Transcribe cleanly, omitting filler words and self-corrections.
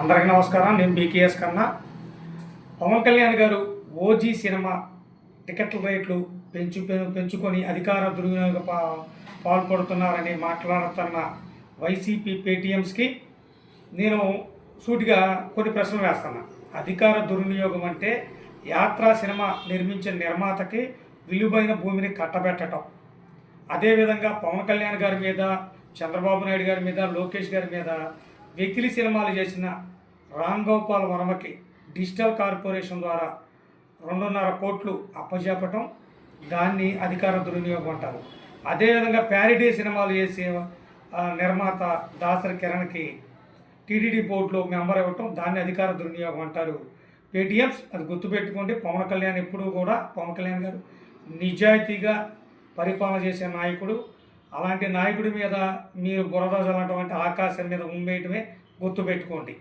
అందరికీ నమస్కారం. నేను బీకేఎస్ కన్నా. పవన్ కళ్యాణ్ గారు ఓజీ సినిమా టికెట్ల రేట్లు పెంచుకొని అధికార దుర్వినియోగ పాల్పడుతున్నారని మాట్లాడుతున్న వైసీపీ పేటీఎంస్కి నేను సూటిగా కొన్ని ప్రశ్నలు వేస్తున్నా. అధికార దుర్వినియోగం అంటే యాత్రా సినిమా నిర్మించిన నిర్మాతకి విలువైన భూమిని కట్టబెట్టడం. అదేవిధంగా పవన్ కళ్యాణ్ గారి మీద, చంద్రబాబు నాయుడు గారి మీద, లోకేష్ గారి మీద వెకిలి సినిమాలు చేసిన రామ్ గోపాల్ వర్మకి డిజిటల్ కార్పొరేషన్ ద్వారా 2.5 కోట్లు అప్పచెప్పటం, దాన్ని అధికార దుర్వినియోగం అంటారు. అదేవిధంగా ప్యారిడీ సినిమాలు చేసే నిర్మాత దాసరి కిరణ్కి టీటీడీ బోర్డులో మెంబర్ ఇవ్వటం, దాన్ని అధికార దుర్వినియోగం అంటారు పేటీఎంస్. అది గుర్తుపెట్టుకోండి. పవన్ కళ్యాణ్ ఎప్పుడూ కూడా, పవన్ కళ్యాణ్ గారు నిజాయితీగా పరిపాలన చేసే నాయకుడు. అలాంటి నాయకుడి మీద మీరు బురద జల్లటం అంటే ఆకాశం మీద ఉమ్మేయటమే. గుర్తుపెట్టుకోండి.